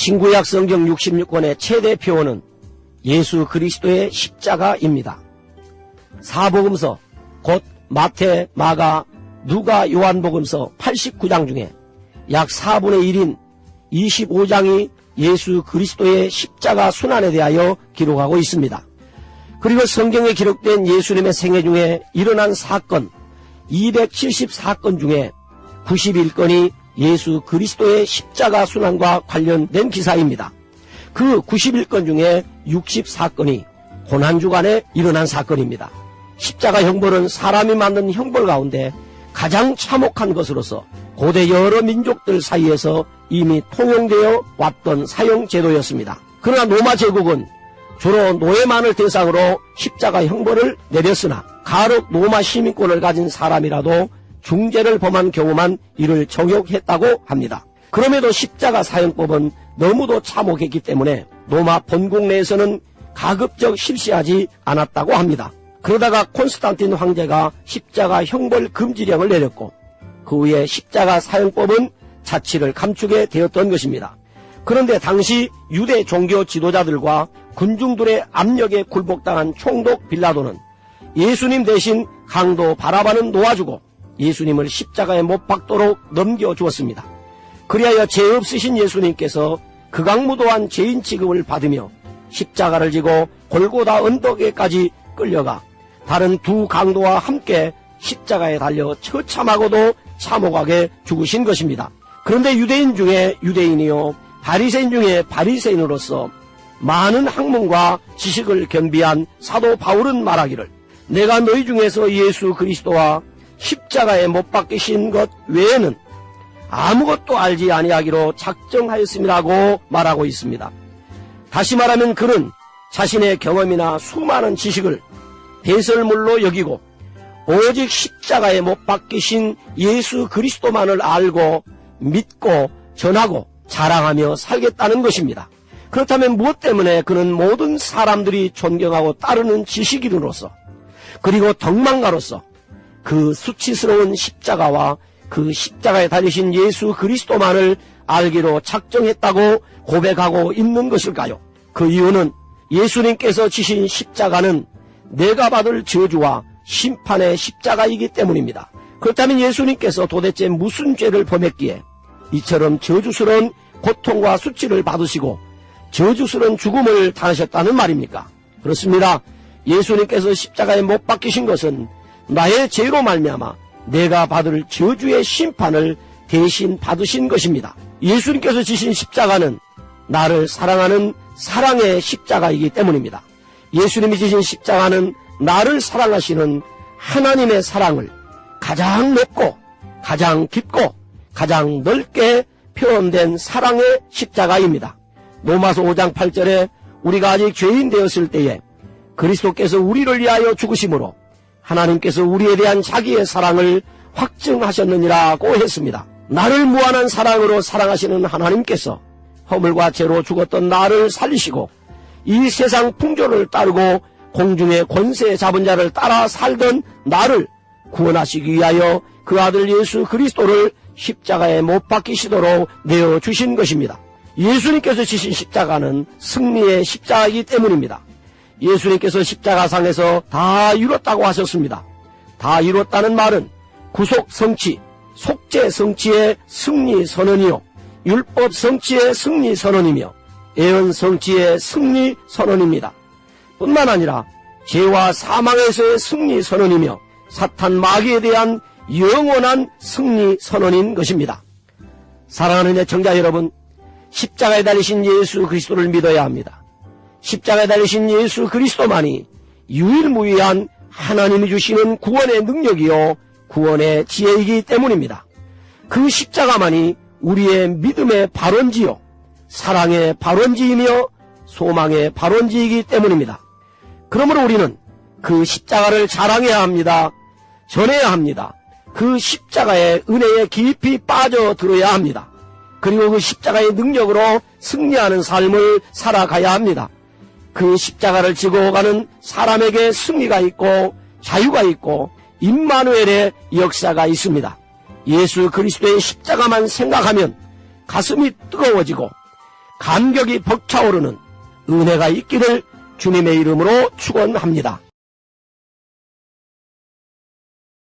신구약 성경 66권의 최대 표어는 예수 그리스도의 십자가입니다. 사복음서 곧 마태, 마가, 누가, 요한복음서 89장 중에 약 4분의 1인 25장이 예수 그리스도의 십자가 순환에 대하여 기록하고 있습니다. 그리고 성경에 기록된 예수님의 생애 중에 일어난 사건 274건 중에 91건이 예수 그리스도의 십자가 순환과 관련된 기사입니다. 그 91건 중에 64건이 고난주간에 일어난 사건입니다. 십자가 형벌은 사람이 만든 형벌 가운데 가장 참혹한 것으로서 고대 여러 민족들 사이에서 이미 통용되어 왔던 사형제도였습니다. 그러나 로마 제국은 주로 노예만을 대상으로 십자가 형벌을 내렸으나 가륵 로마 시민권을 가진 사람이라도 중죄를 범한 경우만 이를 적용했다고 합니다. 그럼에도 십자가 사형법은 너무도 참혹했기 때문에 로마 본국 내에서는 가급적 실시하지 않았다고 합니다. 그러다가 콘스탄틴 황제가 십자가 형벌 금지령을 내렸고 그 후에 십자가 사형법은 자취를 감추게 되었던 것입니다. 그런데 당시 유대 종교 지도자들과 군중들의 압력에 굴복당한 총독 빌라도는 예수님 대신 강도 바라바는 놓아주고 예수님을 십자가에 못 박도록 넘겨주었습니다. 그리하여 죄 없으신 예수님께서 극악무도한 죄인 취급을 받으며 십자가를 지고 골고다 언덕에까지 끌려가 다른 두 강도와 함께 십자가에 달려 처참하고도 참혹하게 죽으신 것입니다. 그런데 유대인 중에 유대인이요 바리새인 중에 바리새인으로서 많은 학문과 지식을 겸비한 사도 바울은 말하기를 내가 너희 중에서 예수 그리스도와 십자가에 못 박히신 것 외에는 아무것도 알지 아니하기로 작정하였음이라고 말하고 있습니다. 다시 말하면 그는 자신의 경험이나 수많은 지식을 배설물로 여기고 오직 십자가에 못 박히신 예수 그리스도만을 알고 믿고 전하고 자랑하며 살겠다는 것입니다. 그렇다면 무엇 때문에 그는 모든 사람들이 존경하고 따르는 지식인으로서 그리고 덕망가로서 그 수치스러운 십자가와 그 십자가에 달리신 예수 그리스도만을 알기로 작정했다고 고백하고 있는 것일까요? 그 이유는 예수님께서 지신 십자가는 내가 받을 저주와 심판의 십자가이기 때문입니다. 그렇다면 예수님께서 도대체 무슨 죄를 범했기에 이처럼 저주스러운 고통과 수치를 받으시고 저주스러운 죽음을 당하셨다는 말입니까? 그렇습니다. 예수님께서 십자가에 못 박히신 것은 나의 죄로 말미암아 내가 받을 저주의 심판을 대신 받으신 것입니다. 예수님께서 지신 십자가는 나를 사랑하는 사랑의 십자가이기 때문입니다. 예수님이 지신 십자가는 나를 사랑하시는 하나님의 사랑을 가장 높고 가장 깊고 가장 넓게 표현된 사랑의 십자가입니다. 로마서 5장 8절에 우리가 아직 죄인 되었을 때에 그리스도께서 우리를 위하여 죽으심으로 하나님께서 우리에 대한 자기의 사랑을 확증하셨느니라고 했습니다. 나를 무한한 사랑으로 사랑하시는 하나님께서 허물과 죄로 죽었던 나를 살리시고 이 세상 풍조를 따르고 공중의 권세 잡은 자를 따라 살던 나를 구원하시기 위하여 그 아들 예수 그리스도를 십자가에 못 박히시도록 내어주신 것입니다. 예수님께서 지신 십자가는 승리의 십자가이기 때문입니다. 예수님께서 십자가상에서 다 이뤘다고 하셨습니다. 다 이뤘다는 말은 구속 성취, 속죄 성취의 승리 선언이요 율법 성취의 승리 선언이며 예언 성취의 승리 선언입니다. 뿐만 아니라 죄와 사망에서의 승리 선언이며 사탄 마귀에 대한 영원한 승리 선언인 것입니다. 사랑하는 애청자 여러분, 십자가에 달리신 예수 그리스도를 믿어야 합니다. 십자가에 달리신 예수 그리스도만이 유일무이한 하나님이 주시는 구원의 능력이요 구원의 지혜이기 때문입니다. 그 십자가만이 우리의 믿음의 발원지요 사랑의 발원지이며 소망의 발원지이기 때문입니다. 그러므로 우리는 그 십자가를 자랑해야 합니다. 전해야 합니다. 그 십자가의 은혜에 깊이 빠져들어야 합니다. 그리고 그 십자가의 능력으로 승리하는 삶을 살아가야 합니다. 그 십자가를 지고 가는 사람에게 승리가 있고 자유가 있고 임마누엘의 역사가 있습니다. 예수 그리스도의 십자가만 생각하면 가슴이 뜨거워지고 감격이 벅차오르는 은혜가 있기를 주님의 이름으로 축원합니다.